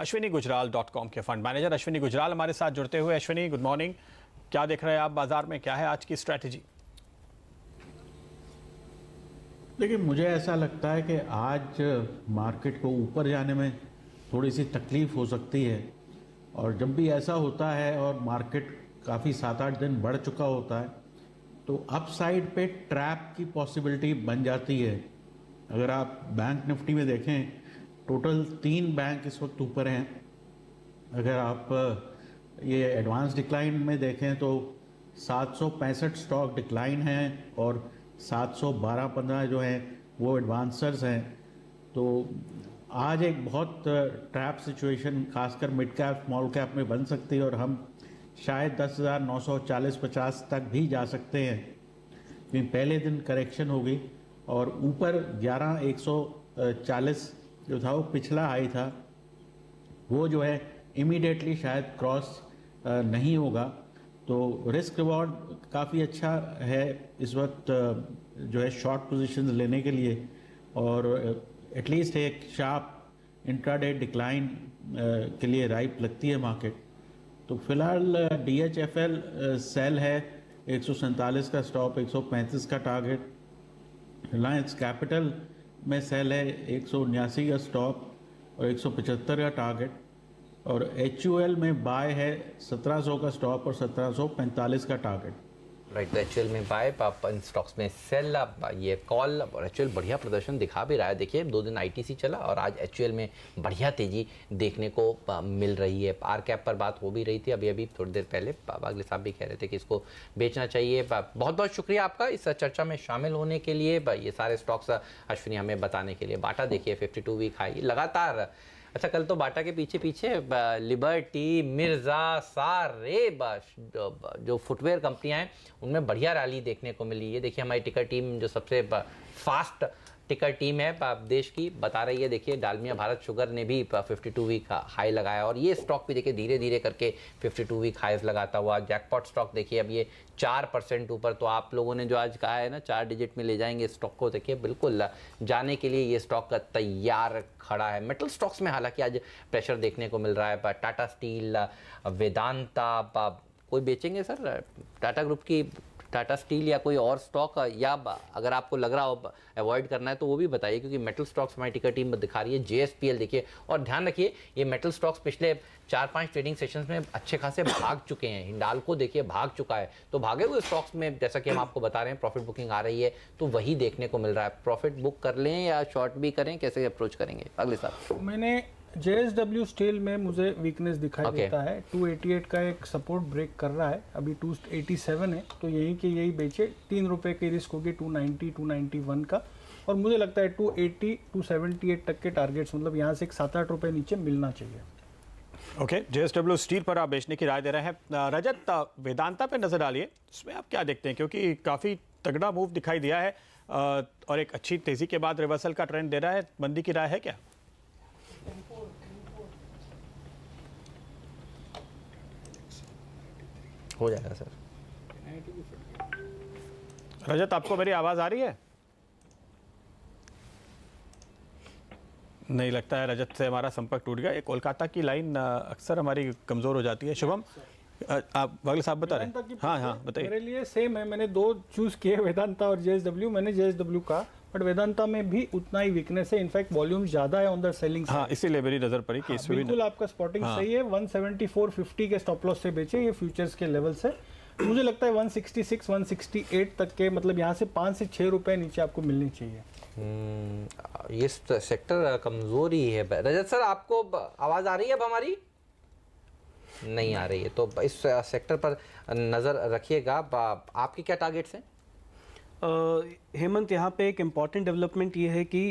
ashwinigujaral.com के fund manager Ashwini Gujral हमारे साथ जुड़ते हुए। Ashwini, good morning. क्या देख रहे हैं आप बाजार में, क्या है आज की स्ट्रैटेजी? देखिए, मुझे ऐसा लगता है कि आज मार्केट को ऊपर जाने में थोड़ी सी तकलीफ हो सकती है, और जब भी ऐसा होता है और मार्केट काफ़ी 7-8 दिन बढ़ चुका होता है तो अपसाइड पे ट्रैप की पॉसिबिलिटी बन जाती है। अगर आप बैंक निफ्टी में देखें, टोटल 3 बैंक इस वक्त ऊपर हैं। अगर आप ये एडवांस डिक्लाइन में देखें तो 765 स्टॉक डिक्लाइन हैं और 712-15 जो हैं वो एडवांसर्स हैं। तो आज एक बहुत ट्रैप सिचुएशन खासकर मिड कैप स्मॉल कैप में बन सकती है, और हम शायद 10,940-50 तक भी जा सकते हैं, क्योंकि पहले दिन करेक्शन होगी और ऊपर 11,140 जो था वो पिछला हाई था, वो जो है इमीडिएटली शायद क्रॉस नहीं होगा। तो रिस्क रिवॉर्ड काफ़ी अच्छा है इस वक्त जो है शॉर्ट पोजीशंस लेने के लिए, और एटलीस्ट एक शार्प इंट्राडे डिक्लाइन के लिए राइप लगती है मार्केट। तो फिलहाल DHFL सेल है, 147 का स्टॉप, 135 का टारगेट। रिलायंस कैपिटल में सेल है, 179 का स्टॉप और 175 का टारगेट। और HUL में बाय है, 1700 का स्टॉप और 1745 का टारगेट। राइट, तो HUL में बाय, इन स्टॉक्स में सेल, ये कॉल। और HUL बढ़िया प्रदर्शन दिखा भी रहा है। देखिए 2 दिन ITC चला और आज HUL में बढ़िया तेजी देखने को मिल रही है। आर कैप पर बात हो भी रही थी अभी थोड़ी देर पहले, बागले साहब भी कह रहे थे कि इसको बेचना चाहिए। बहुत बहुत शुक्रिया आपका इस चर्चा में शामिल होने के लिए, ये सारे स्टॉक्स अश्विनी हमें बताने के लिए। बाटा देखिए 52 वीक हाई लगातार। अच्छा, कल तो बाटा के पीछे लिबर्टी, मिर्ज़ा, सारे जो फुटवेयर कंपनियां हैं उनमें बढ़िया रैली देखने को मिली है। देखिए हमारी टिकर टीम जो सबसे फास्ट टिकर टीम है देश की बता रही है। देखिए डालमिया भारत शुगर ने भी 52 वीक हाई लगाया, और ये स्टॉक भी देखिए धीरे धीरे करके 52 वीक हाईज लगाता हुआ। जैकपॉट स्टॉक देखिए अब ये 4% ऊपर। तो आप लोगों ने जो आज कहा है ना 4 डिजिट में ले जाएंगे स्टॉक को, देखिए बिल्कुल जाने के लिए ये स्टॉक तैयार खड़ा है। मेटल स्टॉक्स में हालांकि आज प्रेशर देखने को मिल रहा है। टाटा स्टील, वेदांता, कोई बेचेंगे सर टाटा ग्रुप की, टाटा स्टील या कोई और स्टॉक, या अगर आपको लग रहा हो अवॉइड करना है तो वो भी बताइए, क्योंकि मेटल स्टॉक्स हमारी टिकर टीम दिखा रही है। JSPL देखिए, और ध्यान रखिए ये मेटल स्टॉक्स पिछले 4-5 ट्रेडिंग सेशंस में अच्छे खासे भाग चुके हैं। हिंडाल्को देखिए भाग चुका है। तो भागे हुए स्टॉक्स में जैसा कि हम आपको बता रहे हैं प्रॉफिट बुकिंग आ रही है, तो वही देखने को मिल रहा है। प्रॉफिट बुक कर लें या शॉर्ट भी करें, कैसे अप्रोच करेंगे अगले साल? मैंने JSW स्टील में मुझे वीकनेस दिखाई देता है। 288 का एक सपोर्ट ब्रेक कर रहा है, अभी 287 है, तो यही के यही बेचे। 3 रुपए की रिस्क होगी 290, 291 का, और मुझे लगता है 280, 278 तक के टारगेट्स, मतलब यहाँ से एक 7-8 रुपए नीचे मिलना चाहिए। ओके, JSW स्टील पर आप बेचने की राय दे रहे हैं। रजत, वेदांता पे नजर डालिए, उसमें आप क्या देखते हैं, क्योंकि काफी तगड़ा मूव दिखाई दिया है और एक अच्छी तेजी के बाद रिवर्सल का ट्रेंड दे रहा है। मंदी की राय है क्या? हो जाएगा सर। रजत, आपको मेरी आवाज आ रही है? नहीं, लगता है रजत से हमारा संपर्क टूट गया। ये कोलकाता की लाइन अक्सर हमारी कमजोर हो जाती है। शुभम, आप बागले साहब बता रहे हैं? हाँ बताइए। मेरे लिए सेम है, मैंने 2 चूज किए, वेदांता और JSW। मैंने JSW का, बट वेदांता में भी उतना ही वीकनेस है। इनफैक्ट वॉल्यूम ज्यादा है ऑन द सेलिंग साइड। हाँ, इसीलिए मेरी नजर पड़ी कि इसमें बिल्कुल आपका स्पॉटिंग सही है। 174.50 के स्टॉप लॉस से बेचे, ये फ्यूचर्स के लेवल से। मुझे लगता है 166, 168 तक के, मतलब यहाँ से 5 से 6 रुपए नीचे आपको मिलनी चाहिए। ये सेक्टर कमजोर ही है। रजत सर, आपको आवाज आ रही है अब हमारी? नहीं आ रही है, तो इस सेक्टर पर नजर रखिएगा। आपके क्या टारगेट्स हैं? हेमंत, यहाँ पे एक इम्पॉर्टेंट डेवलपमेंट ये है कि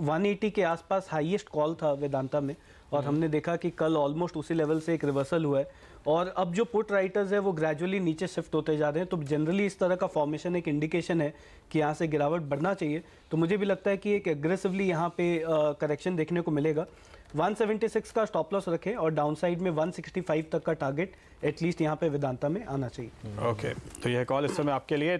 180 के आसपास हाईएस्ट कॉल था वेदांता में, और हमने देखा कि कल ऑलमोस्ट उसी लेवल से एक रिवर्सल हुआ है, और अब जो पुट राइटर्स है वो ग्रेजुअली नीचे शिफ्ट होते जा रहे हैं। तो जनरली इस तरह का फॉर्मेशन एक इंडिकेशन है कि यहाँ से गिरावट बढ़ना चाहिए। तो मुझे भी लगता है कि एक एग्रेसिवली यहाँ पे करेक्शन देखने को मिलेगा। 176 का स्टॉप लॉस रखें और डाउनसाइड में 165 तक का टारगेट एटलीस्ट यहाँ पे वेदांता में आना चाहिए। ओके, तो यह कॉल इस समय आपके लिए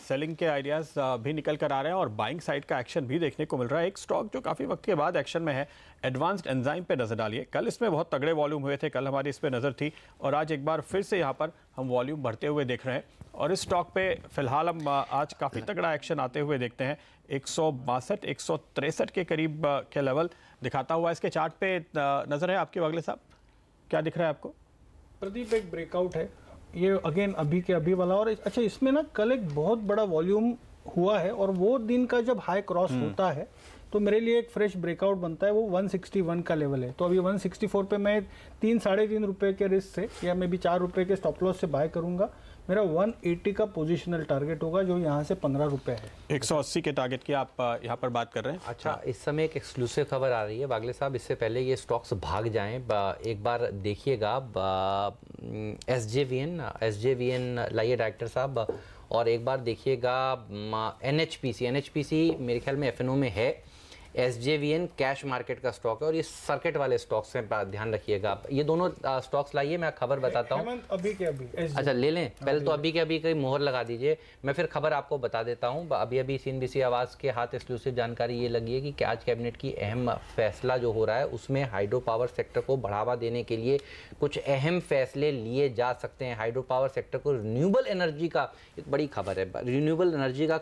सेलिंग के आइडियाज भी निकल कर आ रहे हैं और बाइंग साइड का एक्शन भी देखने को मिल रहा है। एक स्टॉक जो काफ़ी वक्त के बाद एक्शन में है, एडवांस्ड एंजाइम पे नजर डालिए। कल इसमें बहुत तगड़े वॉल्यूम हुए थे, कल हमारी इस पे नज़र थी और आज एक बार फिर से यहाँ पर हम वॉल्यूम बढ़ते हुए देख रहे हैं और इस स्टॉक पे फिलहाल हम आज काफ़ी तगड़ा एक्शन आते हुए देखते हैं। 162 163 के करीब के लेवल दिखाता हुआ इसके चार्ट पे नजर है आपके वागले साहब, क्या दिख रहा है आपको? प्रदीप, एक ब्रेकआउट है ये अगेन अभी के अभी वाला। और अच्छा, इसमें ना कल एक बहुत बड़ा वॉल्यूम हुआ है और वो दिन का जब हाई क्रॉस होता है तो मेरे लिए एक फ्रेश ब्रेकआउट बनता है, वो 161 का लेवल है। तो अभी 164 पे मैं 3-3.5 रुपए के रिस्क से या मैं भी 4 रुपए के स्टॉप लॉस से बाय करूंगा। मेरा 180 का पोजिशनल टारगेट होगा जो यहाँ से 15 रुपए है। 180 के टारगेट की आप यहाँ पर बात कर रहे हैं। अच्छा, इस समय एक एक्सक्लूसिव खबर आ रही है वागले साहब, इससे पहले ये स्टॉक्स भाग जाएं, एक बार देखिएगा SJVN लाइए डायरेक्टर साहब, और एक बार देखिएगा NHPC मेरे ख्याल में FNO में है। SJVN कैश मार्केट का स्टॉक है और ये सर्किट वाले स्टॉक्स हैं, ध्यान रखिएगा। ये दोनों स्टॉक्स लाइए, मैं खबर बताता हूँ। अभी के अभी अच्छा ले लें, पहले तो अभी के अभी कहीं मोहर लगा दीजिए, मैं फिर खबर आपको बता देता हूँ। अभी अभी CNBC आवाज़ के हाथ एक्सक्लूसिव जानकारी ये लगी है कि आज कैबिनेट की अहम फैसला जो हो रहा है उसमें हाइड्रो पावर सेक्टर को बढ़ावा देने के लिए कुछ अहम फैसले लिए जा सकते हैं। हाइड्रो पावर सेक्टर को रिन्यूएबल एनर्जी का, एक बड़ी खबर है, रिन्यूएबल एनर्जी का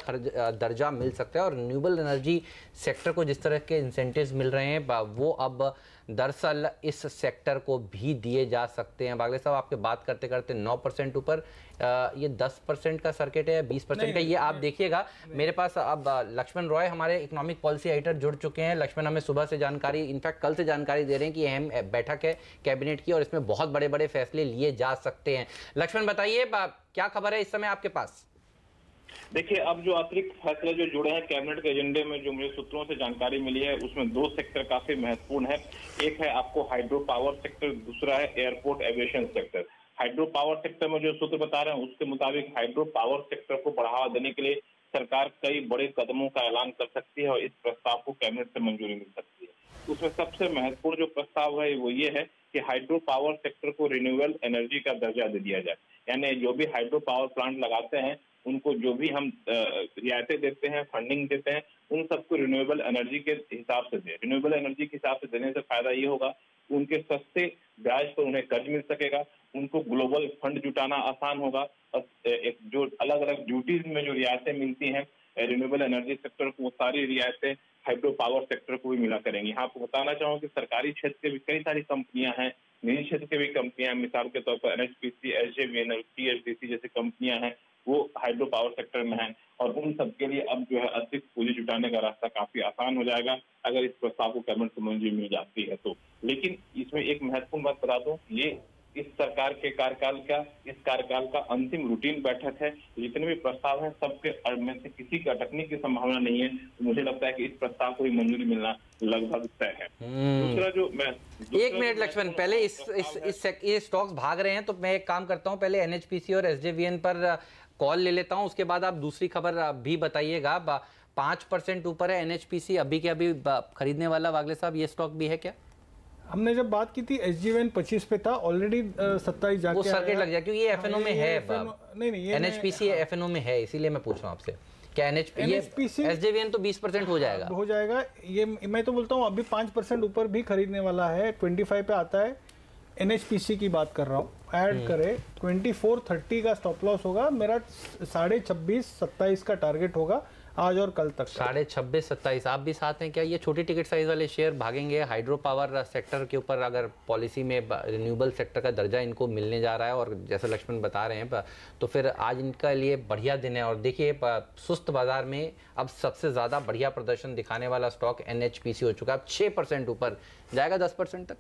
दर्जा मिल सकता है और रिन्यूएबल एनर्जी सेक्टर को जिस तरह के इंसेंटिव्स मिल रहे हैं वो अब दरअसल इस सेक्टर को भी दिए जा सकते हैं। बागले साहब, आपके बात करते करते 9% ऊपर, ये 10% का सर्किट है, 20% का, ये आप देखिएगा। मेरे पास अब लक्ष्मण रॉय हमारे इकोनॉमिक पॉलिसी एडिटर जुड़ चुके हैं। लक्ष्मण हमें सुबह से जानकारी, इनफैक्ट कल से जानकारी दे रहे हैं कि अहम बैठक है कैबिनेट की और इसमें बहुत बड़े बड़े फैसले लिए जा सकते हैं। लक्ष्मण बताइए क्या खबर है इस समय आपके पास? देखिए, अब जो अतिरिक्त फैसले जो जुड़े हैं कैबिनेट के एजेंडे में, जो मुझे सूत्रों से जानकारी मिली है, उसमें 2 सेक्टर काफी महत्वपूर्ण है। एक है आपको हाइड्रो पावर सेक्टर, दूसरा है airport aviation sector. Hydro power sector में जो सूत्र बता रहे हैं उसके मुताबिक हाइड्रो पावर सेक्टर को बढ़ावा देने के लिए सरकार कई बड़े कदमों का ऐलान कर सकती है और इस प्रस्ताव को कैबिनेट से मंजूरी मिल सकती है। उसमें सबसे महत्वपूर्ण जो प्रस्ताव है वो ये है कि हाइड्रो पावर सेक्टर को रिन्यूएबल एनर्जी का दर्जा दे दिया जाए। यानी जो भी हाइड्रो पावर प्लांट लगाते हैं उनको जो भी हम रियायतें देते हैं, फंडिंग देते हैं, उन सबको रिन्यूएबल एनर्जी के हिसाब से दें। रिन्यूएबल एनर्जी के हिसाब से देने से फायदा ये होगा, उनके सस्ते ब्याज पर उन्हें कर्ज मिल सकेगा, उनको ग्लोबल फंड जुटाना आसान होगा और एक जो अलग अलग ड्यूटीज में जो रियायतें मिलती हैं रिन्यूएबल एनर्जी सेक्टर को, वो सारी रियायतें हाइड्रो पावर सेक्टर को भी मिला करेंगी। यहाँ आपको बताना चाहूँ कि सरकारी क्षेत्र के भी कई सारी कंपनियां हैं, निजी क्षेत्र के भी कंपनियां, मिसाल के तौर पर NHPC, SJVN, THDC जैसी कंपनियां हैं, वो हाइड्रो पावर सेक्टर में हैं और उन सबके लिए अब जो है अतिरिक्त पूंजी जुटाने का रास्ता काफी आसान हो जाएगा अगर इस प्रस्ताव को कैबिनेट से मंजूरी मिल जाती है तो। लेकिन इसमें एक महत्वपूर्ण बात बता दूं, ये इस सरकार के कार्यकाल का अंतिम रूटीन बैठक है। जितने भी प्रस्ताव हैं सबके में से किसी का अटकने की संभावना नहीं है। तो मुझे लगता है कि इस प्रस्ताव को ही मंजूरी मिलना लगभग तय है। दूसरा जो मैं एक मिनट लक्ष्मण, पहले ये स्टॉक्स भाग रहे हैं तो मैं एक काम करता हूं, पहले NHPC और SJVN पर कॉल ले लेता हूं, उसके बाद आप दूसरी खबर भी बताइएगा। 5% ऊपर है NHPC, अभी के अभी खरीदने वाला वागले साहब ये स्टॉक भी है क्या? हमने जब बात की थी SJVN 25 पे था, ऑलरेडी 27 जाके वो सर्किट लग जाए क्योंकि ये FNO में है। नहीं, NHPC FNO में है, इसीलिए मैं पूछ रहा हूँ आपसे। क्या NHPC SJVN तो 20% हो जाएगा? ये मैं तो बोलता हूँ अभी 5% ऊपर भी खरीदने वाला है। 25 पे आता है। NHPC की बात कर रहा हूँ, ऐड करे 24.30 का स्टॉप लॉस होगा मेरा। 26.5-27 का टारगेट होगा आज और कल तक। 26.5-27 आप भी साथ हैं क्या? ये छोटी टिकट साइज वाले शेयर भागेंगे हाइड्रो पावर सेक्टर के ऊपर अगर पॉलिसी में रिन्यूएबल सेक्टर का दर्जा इनको मिलने जा रहा है और जैसे लक्ष्मण बता रहे हैं तो फिर आज इनका लिए बढ़िया दिन है। और देखिए सुस्त बाजार में अब सबसे ज़्यादा बढ़िया प्रदर्शन दिखाने वाला स्टॉक NHPC हो चुका है। अब 6% ऊपर जाएगा, 10% तक।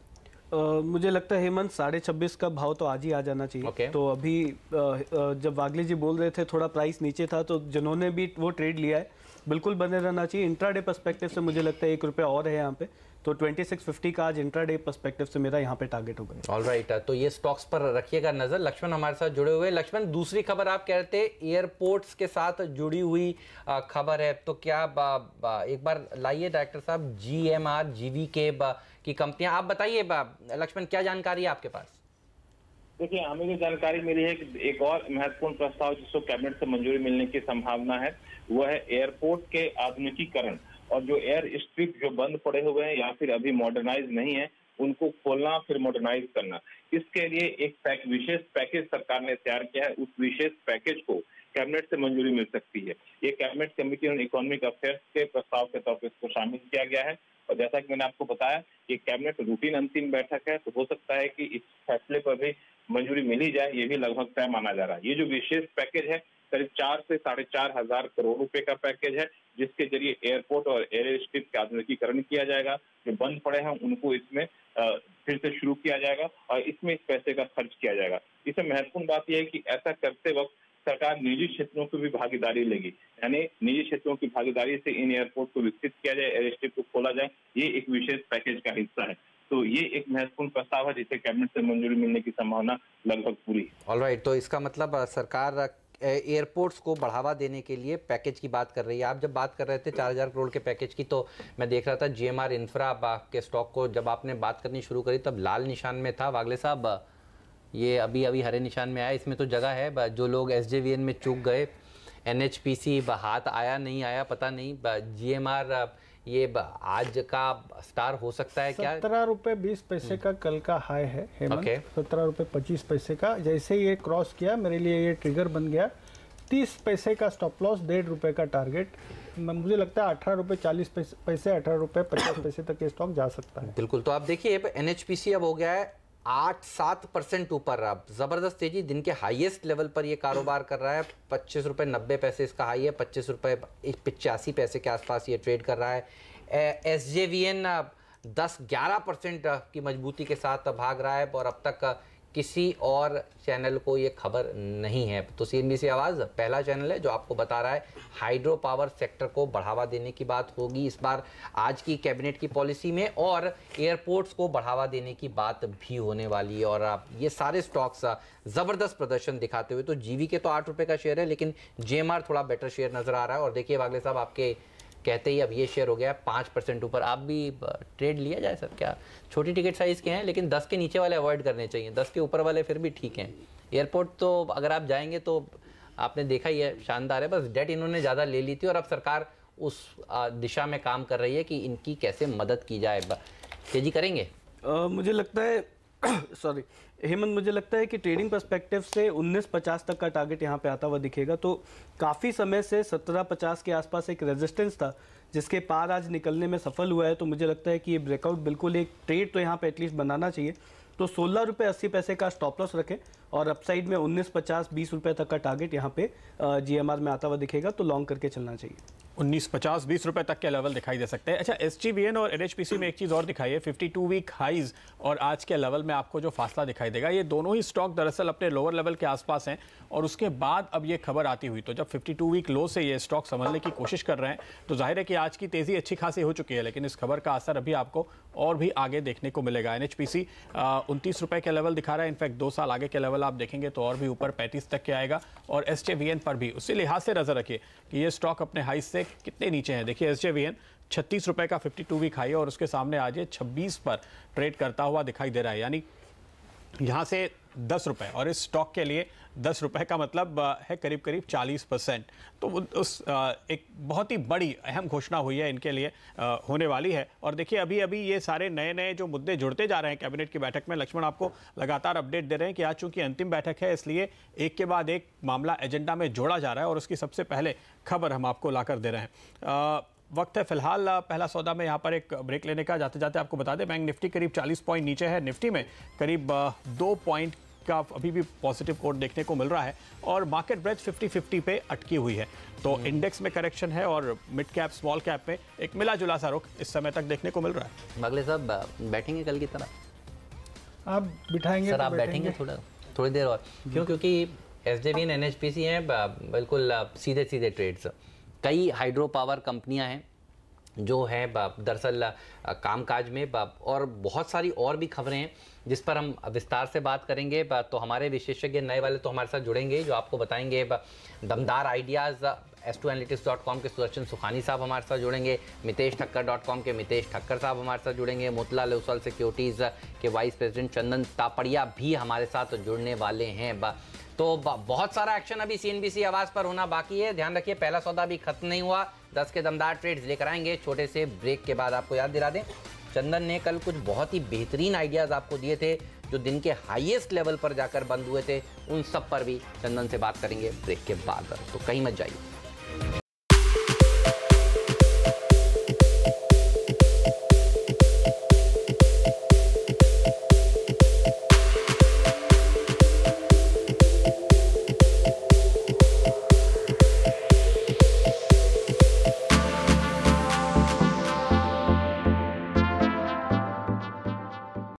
मुझे लगता है हेमंत 26.5 का भाव तो आज ही आ जाना चाहिए। तो अभी जब वागले जी बोल रहे थे थोड़ा प्राइस नीचे था तो जिन्होंने भी वो ट्रेड लिया है बिल्कुल बने रहना चाहिए। इंट्राडे पर्सपेक्टिव से मुझे लगता है 1 रुपया और है यहाँ पे, तो 2650 का आज इंट्राडे पर्सपेक्टिव से मेरा यहाँ पे टारगेट होगा। ऑलराइट, तो ये स्टॉक्स पर रखिएगा नजर। लक्ष्मण हमारे साथ जुड़े हुए। लक्ष्मण, दूसरी खबर आप कह रहे थे एयरपोर्ट्स के साथ जुड़ी हुई खबर है, तो क्या एक बार लाइए डायरेक्टर साहब, GMR GV के की कंपनियां। आप बताइए लक्ष्मण, क्या जानकारी है आपके पास? देखिए, हमें जो जानकारी मिली है कि एक और महत्वपूर्ण प्रस्ताव जिसको कैबिनेट से मंजूरी मिलने की संभावना है, वो है एयरपोर्ट के आधुनिकीकरण और जो एयर स्ट्रिप जो बंद पड़े हुए हैं या फिर अभी मॉडर्नाइज नहीं है, उनको खोलना फिर मॉडर्नाइज करना। इसके लिए एक विशेष पैकेज सरकार ने तैयार किया है। उस विशेष पैकेज को कैबिनेट से मंजूरी मिल सकती है। ये cabinet committee on economic affairs के प्रस्ताव के तौर पर इसको शामिल किया गया है और जैसा कि मैंने आपको बताया, ये कैबिनेट रूटीन अंतिम बैठक है, तो हो सकता है कि इस फैसले पर भी मंजूरी मिली जाए, ये भी लगभग तय माना जा रहा है। ये जो विशेष पैकेज है करीब 4 से 4.5 हजार करोड़ रुपए का पैकेज है, जिसके जरिए एयरपोर्ट और एयर स्ट्रिप का आधुनिकीकरण किया जाएगा। जो बंद पड़े हैं उनको इसमें फिर से शुरू किया जाएगा और इसमें इस पैसे का खर्च किया जाएगा। इसमें महत्वपूर्ण बात यह है कि ऐसा करते वक्त सरकार निजी क्षेत्रों की भी भागीदारी लेगी, यानी निजी क्षेत्रों की भागीदारी से इन एयरपोर्ट को विकसित किया जाए, एयर स्ट्रिप को खोला जाए। ये एक विशेष पैकेज का हिस्सा है। तो ये एक महत्वपूर्ण प्रस्ताव है जिसे कैबिनेट से मंजूरी मिलने की संभावना लगभग पूरी है। ऑलराइट, तो इसका मतलब सरकार एयरपोर्ट्स को बढ़ावा देने के लिए पैकेज की बात कर रही है। आप जब बात कर रहे थे 4000 करोड़ के पैकेज की, तो मैं देख रहा था GMR इंफ्रा के स्टॉक को जब आपने बात करनी शुरू करी तब लाल निशान में था। वागले साहब, ये अभी अभी हरे निशान में आया। इसमें तो जगह है, जो लोग SJVN में चूक गए, NHPC हाथ आया नहीं आया पता नहीं, GMR ये आज का स्टार हो सकता है क्या? 17 रुपये 20 पैसे का कल का हाई है हेमंत। 17 रुपये 25 पैसे का जैसे ये क्रॉस किया, मेरे लिए ये ट्रिगर बन गया। 30 पैसे का स्टॉप लॉस, 1.5 रुपये का टारगेट। मुझे लगता है 18 रुपये 40 पैसे 18 रुपये 50 पैसे तक ये स्टॉक जा सकता है। बिल्कुल, तो आप देखिए NHPC अब हो गया है 8-7% ऊपर। अब जबरदस्त तेजी, दिन के हाईएस्ट लेवल पर ये कारोबार कर रहा है। 25 रुपये 90 पैसे इसका हाई है, 25 रुपये 85 पैसे के आसपास ये ट्रेड कर रहा है। SJVN 10-11% की मजबूती के साथ भाग रहा है और अब तक किसी और चैनल को ये खबर नहीं है। तो CNBC आवाज़ पहला चैनल है जो आपको बता रहा है हाइड्रो पावर सेक्टर को बढ़ावा देने की बात होगी इस बार आज की कैबिनेट की पॉलिसी में, और एयरपोर्ट्स को बढ़ावा देने की बात भी होने वाली है। और ये सारे स्टॉक्स ज़बरदस्त प्रदर्शन दिखाते हुए, तो GV के तो 8 रुपये का शेयर है, लेकिन GMR थोड़ा बेटर शेयर नज़र आ रहा है। और देखिए वागले साहब, आपके कहते ही अब ये शेयर हो गया 5% ऊपर। आप भी ट्रेड लिया जाए सर क्या? छोटी टिकट साइज़ के हैं, लेकिन 10 के नीचे वाले अवॉइड करने चाहिए, 10 के ऊपर वाले फिर भी ठीक हैं। एयरपोर्ट तो अगर आप जाएंगे तो आपने देखा ही है, शानदार है। बस डेट इन्होंने ज़्यादा ले ली थी और अब सरकार उस दिशा में काम कर रही है कि इनकी कैसे मदद की जाए। तेजी करेंगे? मुझे लगता है सॉरी हेमंत, मुझे लगता है कि ट्रेडिंग पर्सपेक्टिव से 1950 तक का टारगेट यहाँ पे आता हुआ दिखेगा। तो काफ़ी समय से 1750 के आसपास एक रेजिस्टेंस था जिसके पार आज निकलने में सफल हुआ है। तो मुझे लगता है कि ये ब्रेकआउट बिल्कुल एक ट्रेड तो यहाँ पे एटलीस्ट बनाना चाहिए। तो 16 रुपये 80 पैसे का स्टॉप लॉस रखें और अपसाइड में 19.50-20 रुपये तक का टारगेट यहाँ पे GMR में आता हुआ दिखेगा, तो लॉन्ग करके चलना चाहिए। 19.50-20 रुपए तक के लेवल दिखाई दे सकते हैं। अच्छा, SJVN और NHPC में एक चीज़ और दिखाई है, 52 वीक हाइज और आज के लेवल में आपको जो फासला दिखाई देगा, ये दोनों ही स्टॉक दरअसल अपने लोअर लेवल के आसपास हैं और उसके बाद अब ये खबर आती हुई, तो जब 52 वीक लो से ये स्टॉक संभलने की कोशिश कर रहे हैं, तो जाहिर है कि आज की तेज़ी अच्छी खासी हो चुकी है, लेकिन इस खबर का असर अभी आपको और भी आगे देखने को मिलेगा। NHPC 29 रुपये के लेवल दिखा रहा है, इनफैक्ट 2 साल आगे के लेवल आप देखेंगे तो और भी ऊपर 35 तक के आएगा। और SJVN पर भी उसी लिहाज से नजर रखिए कि ये स्टॉक अपने हाई से कितने नीचे हैं। देखिए SJVN 36 रुपये का 52 वीक हाई है और उसके सामने आज ये 26 पर ट्रेड करता हुआ दिखाई दे रहा है, यानी यहाँ से 10 रुपये, और इस स्टॉक के लिए 10 रुपये का मतलब है करीब करीब 40%। तो उस एक बहुत ही बड़ी अहम घोषणा हुई है इनके लिए, होने वाली है। और देखिए अभी अभी ये सारे नए नए जो मुद्दे जुड़ते जा रहे हैं कैबिनेट की बैठक में। लक्ष्मण आपको लगातार अपडेट दे रहे हैं कि आज चूंकि अंतिम बैठक है, इसलिए एक के बाद एक मामला एजेंडा में जोड़ा जा रहा है और उसकी सबसे पहले खबर हम आपको लाकर दे रहे हैं। वक्त है फिलहाल पहला सौदा में यहाँ पर एक ब्रेक लेने का। जाते जाते आपको बता दें, बैंक निफ्टी करीब 40 पॉइंट नीचे है, निफ्टी में करीब 2 पॉइंट का अभी भी पॉजिटिव कोड देखने को मिल रहा है और मार्केट ब्रेथ 50-50 पे अटकी हुई है। तो इंडेक्स में करेक्शन है और मिड कैप स्मॉल कैप में एक मिला जुला सा रुख इस समय तक देखने को मिल रहा है। अगले साहब बैठेंगे कल की तरह? आप बिठाएंगे सर, तो आप बैठेंगे थोड़ी देर और? क्यों? क्योंकि SJVN NHPC हैं बिल्कुल सीधे सीधे ट्रेड्स। कई हाइड्रो पावर कंपनियां हैं जो हैं दरअसल कामकाज में, और बहुत सारी और भी खबरें हैं जिस पर हम विस्तार से बात करेंगे। तो हमारे विशेषज्ञ नए वाले तो हमारे साथ जुड़ेंगे जो आपको बताएंगे दमदार आइडियाज़ S2Analytics.com के सुदर्शन सुखानी साहब हमारे साथ जुड़ेंगे, मितेश ठक्कर.com के मितेश ठक्कर साहब हमारे साथ जुड़ेंगे, मोतीलाल ओसवाल सिक्योरिटीज़ के वाइस प्रेसिडेंट चंदन तापड़िया भी हमारे साथ जुड़ने वाले हैं। तो बहुत सारा एक्शन अभी CNBC आवाज़ पर होना बाकी है। ध्यान रखिए, पहला सौदा अभी खत्म नहीं हुआ, 10 के दमदार ट्रेड्स लेकर आएंगे। छोटे से ब्रेक के बाद आपको याद दिला दें, चंदन ने कल कुछ बहुत ही बेहतरीन आइडियाज़ आपको दिए थे जो दिन के हाईएस्ट लेवल पर जाकर बंद हुए थे। उन सब पर भी चंदन से बात करेंगे ब्रेक के बाद, तो कहीं मत जाइए।